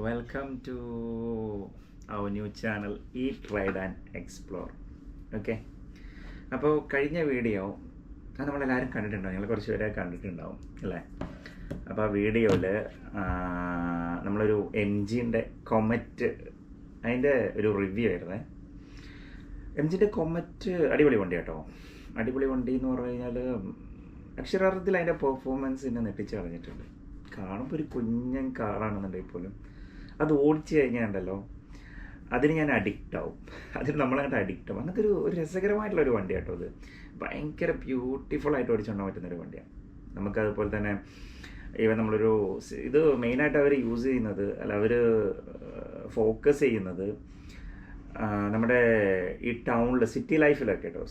Welcome to our new channel eat ride and explore. Okay, അപ്പോൾ കഴിഞ്ഞ video അത് നമ്മളെല്ലാവരും കണ്ടിട്ടുണ്ടാവും, ഞങ്ങൾ കുറച്ച് പേരെ കണ്ടിട്ടുണ്ടാവും അല്ലേ. അപ്പോൾ ആ വീഡിയോയിൽ നമ്മളൊരു MGൻ്റെ കൊമറ്റ്, അതിൻ്റെ ഒരു റിവ്യൂ ആയിരുന്നേ. MGൻ്റെ കൊമറ്റ് അടിപൊളി വണ്ടി കേട്ടോ. അടിപൊളി വണ്ടി എന്ന് പറഞ്ഞു കഴിഞ്ഞാൽ അക്ഷരാർത്ഥത്തിൽ അതിൻ്റെ പെർഫോമൻസ് എന്നെ നെട്ടിച്ച് കളഞ്ഞിട്ടുണ്ട്. കാണുമ്പോൾ ഒരു കുഞ്ഞൻ കാറാണെന്നുണ്ടെങ്കിൽ പോലും അത് ഓടിച്ചു കഴിഞ്ഞാൽ ഉണ്ടല്ലോ, അതിന് ഞാൻ അഡിക്റ്റ് ആവും, അതിന് നമ്മളങ്ങോട്ട് അഡിക്റ്റ് ആവും. അങ്ങനത്തെ ഒരു രസകരമായിട്ടുള്ളൊരു വണ്ടി കേട്ടോ. അത് ഭയങ്കര ബ്യൂട്ടിഫുള്ളായിട്ട് ഓടിച്ചുകൊണ്ടാൻ പറ്റുന്നൊരു വണ്ടിയാണ്. നമുക്കതുപോലെ തന്നെ ഈവൻ നമ്മളൊരു ഇത് മെയിനായിട്ട് അവർ യൂസ് ചെയ്യുന്നത്, അല്ല അവർ ഫോക്കസ് ചെയ്യുന്നത് നമ്മുടെ ഈ ടൗണിൽ സിറ്റി ലൈഫിലൊക്കെ കേട്ടോ,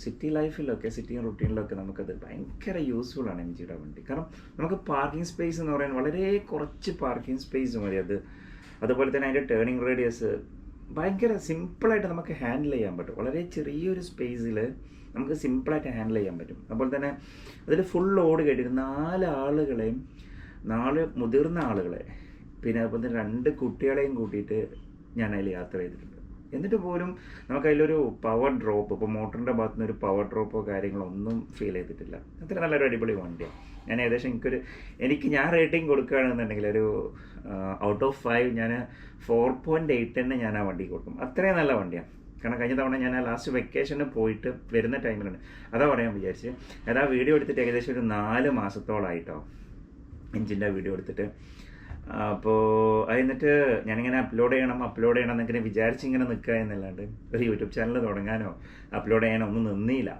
സിറ്റി റുട്ടീനിലൊക്കെ നമുക്കത് ഭയങ്കര യൂസ്ഫുള്ളാണ് MGയുടെ വണ്ടി. കാരണം നമുക്ക് പാർക്കിംഗ് സ്പേസ് എന്ന് പറയുന്നത് വളരെ കുറച്ച് പാർക്കിംഗ് സ്പേസ് മതി. അതുപോലെ തന്നെ അതിൻ്റെ ടേണിംഗ് റേഡിയസ് ഭയങ്കര സിമ്പിളായിട്ട് നമുക്ക് ഹാൻഡിൽ ചെയ്യാൻ പറ്റും. വളരെ ചെറിയൊരു സ്പേസിൽ നമുക്ക് സിമ്പിളായിട്ട് ഹാൻഡിൽ ചെയ്യാൻ പറ്റും. അതുപോലെ തന്നെ അതിൽ ഫുൾ ലോഡ് കയറ്റിയിട്ട് 4 ആളുകളെയും, 4 മുതിർന്ന ആളുകളെ, പിന്നെ അതുപോലെ തന്നെ 2 കുട്ടികളെയും കൂട്ടിയിട്ട് ഞാൻ അതിൽ യാത്ര ചെയ്തിട്ടുണ്ട്. എന്നിട്ട് പോലും നമുക്കതിലൊരു പവർ ഡ്രോപ്പ്, ഇപ്പോൾ മോട്ടറിൻ്റെ ഭാഗത്തു നിന്ന് ഒരു പവർ ഡ്രോപ്പോ കാര്യങ്ങളോ ഒന്നും ഫീൽ ചെയ്തിട്ടില്ല. അത്ര നല്ലൊരു അടിപൊളി വണ്ടിയാണ്. ഞാൻ ഏകദേശം ഞാൻ റേറ്റിംഗ് കൊടുക്കുകയാണെന്നുണ്ടെങ്കിൽ ഒരു ഔട്ട് ഓഫ് 5 ഞാൻ 4.8 തന്നെ ഞാൻ ആ വണ്ടിക്ക് കൊടുക്കും. അത്രയും നല്ല വണ്ടിയാണ്. കാരണം കഴിഞ്ഞ തവണ ഞാൻ ലാസ്റ്റ് വെക്കേഷന് പോയിട്ട് വരുന്ന ടൈമിലുണ്ട്, അതാ പറയാൻ വിചാരിച്ച്. അതാ വീഡിയോ എടുത്തിട്ട് ഏകദേശം ഒരു 4 മാസത്തോളമായിട്ടോ എഞ്ചിൻ്റെ വീഡിയോ എടുത്തിട്ട്. അപ്പോൾ എന്നിട്ട് ഞാനിങ്ങനെ അപ്ലോഡ് ചെയ്യണം എന്നൊക്കെ വിചാരിച്ചിങ്ങനെ നിൽക്കുക എന്നല്ലാണ്ട് ഒരു യൂട്യൂബ് ചാനൽ തുടങ്ങാനോ അപ്ലോഡ് ചെയ്യാനോ ഒന്നും നിന്നില്ല.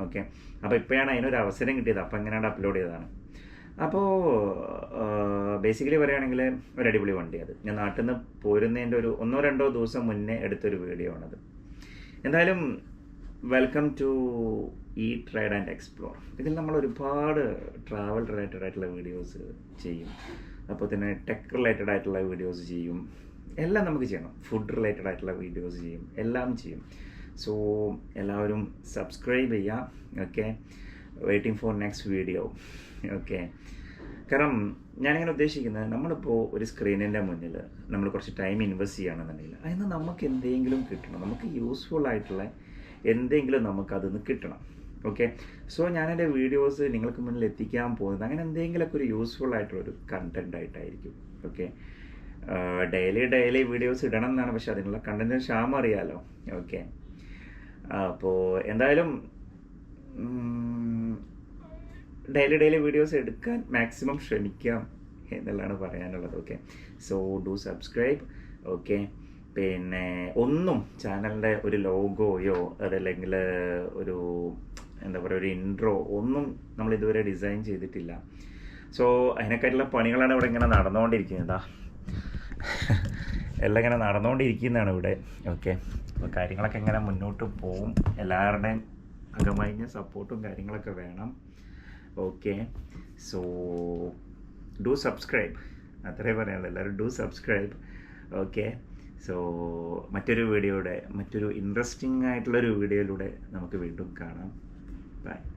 ഓക്കെ, അപ്പോൾ ഇപ്പോഴാണ് അതിനൊരു അവസരം കിട്ടിയത്. അപ്പോൾ എങ്ങനെയാണ് അപ്ലോഡ് ചെയ്തതാണ്. അപ്പോൾ ബേസിക്കലി പറയുകയാണെങ്കിൽ ഒരു അടിപൊളി വണ്ടി. അത് ഞാൻ നാട്ടിൽ നിന്ന് പോരുന്നതിൻ്റെ ഒരു 1-2 ദിവസം മുന്നേ എടുത്തൊരു വീഡിയോ ആണത്. എന്തായാലും welcome to eat ride and explore. ഇതിൽ നമ്മൾ ഒരുപാട് ട്രാവൽ റിലേറ്റഡ് ആയിട്ടുള്ള വീഡിയോസ് ചെയ്യും, അപ്പോൾ തന്നെ ടെക് റിലേറ്റഡ് ആയിട്ടുള്ള വീഡിയോസ് ചെയ്യും, എല്ലാം നമുക്ക് ചെയ്യണം. ഫുഡ് റിലേറ്റഡ് ആയിട്ടുള്ള വീഡിയോസ് ചെയ്യും, എല്ലാം ചെയ്യും. സോ എല്ലാവരും സബ്സ്ക്രൈബ് ചെയ്യാം. Okay, waiting for next video. Okay, കാരണം ഞാനിങ്ങനെ ഉദ്ദേശിക്കുന്നത്, നമ്മളിപ്പോൾ ഒരു സ്ക്രീനിൻ്റെ മുന്നിൽ നമ്മൾ കുറച്ച് ടൈം ഇൻവെസ്റ്റ് ചെയ്യുകയാണെന്നുണ്ടെങ്കിൽ അതിന് നമുക്ക് എന്തെങ്കിലും കിട്ടണം, നമുക്ക് യൂസ്ഫുൾ ആയിട്ടുള്ള എന്തെങ്കിലും നമുക്കതിൽ നിന്ന് കിട്ടണം. ഓക്കെ, സോ ഞാനെൻ്റെ വീഡിയോസ് നിങ്ങൾക്ക് മുന്നിൽ എത്തിക്കാൻ പോകുന്നത് അങ്ങനെ എന്തെങ്കിലുമൊക്കെ ഒരു യൂസ്ഫുൾ ആയിട്ടുള്ളൊരു കണ്ടൻറ് ആയിട്ടായിരിക്കും. ഓക്കെ, ഡെയിലി വീഡിയോസ് ഇടണം എന്നാണ്, പക്ഷെ അതിനുള്ള കണ്ടൻറ്റിന് ക്ഷാമം അറിയാമല്ലോ. ഓക്കെ, അപ്പോൾ എന്തായാലും ഡെയിലി വീഡിയോസ് എടുക്കാൻ മാക്സിമം ശ്രമിക്കാം എന്നുള്ളതാണ് പറയാനുള്ളത്. Okay, so do subscribe. Okay, പിന്നെ ഒന്നും ചാനലിൻ്റെ ഒരു ലോഗോയോ അതല്ലെങ്കിൽ ഒരു എന്താ പറയുക ഒരു ഇൻട്രോ ഒന്നും നമ്മൾ ഇതുവരെ ഡിസൈൻ ചെയ്തിട്ടില്ല. സോ അതിനെക്കാട്ടുള്ള പണികളാണ് ഇവിടെ ഇങ്ങനെ നടന്നുകൊണ്ടിരിക്കുന്നത്. എല്ലാം ഇങ്ങനെ നടന്നുകൊണ്ടിരിക്കുന്നതാണ് ഇവിടെ. ഓക്കെ, അപ്പോൾ കാര്യങ്ങളൊക്കെ ഇങ്ങനെ മുന്നോട്ട് പോവും. എല്ലാവരുടെയും അകമഴിഞ്ഞ സപ്പോർട്ടും കാര്യങ്ങളൊക്കെ വേണം. ഓക്കെ, സോ ഡു സബ്സ്ക്രൈബ്, അത്രേ പറയാനുള്ളൂ. എല്ലാവരും ഡു സബ്സ്ക്രൈബ്. ഓക്കെ, സോ മറ്റൊരു ഇൻട്രസ്റ്റിംഗ് ആയിട്ടുള്ളൊരു വീഡിയോയിലൂടെ നമുക്ക് വീണ്ടും കാണാം. Bye.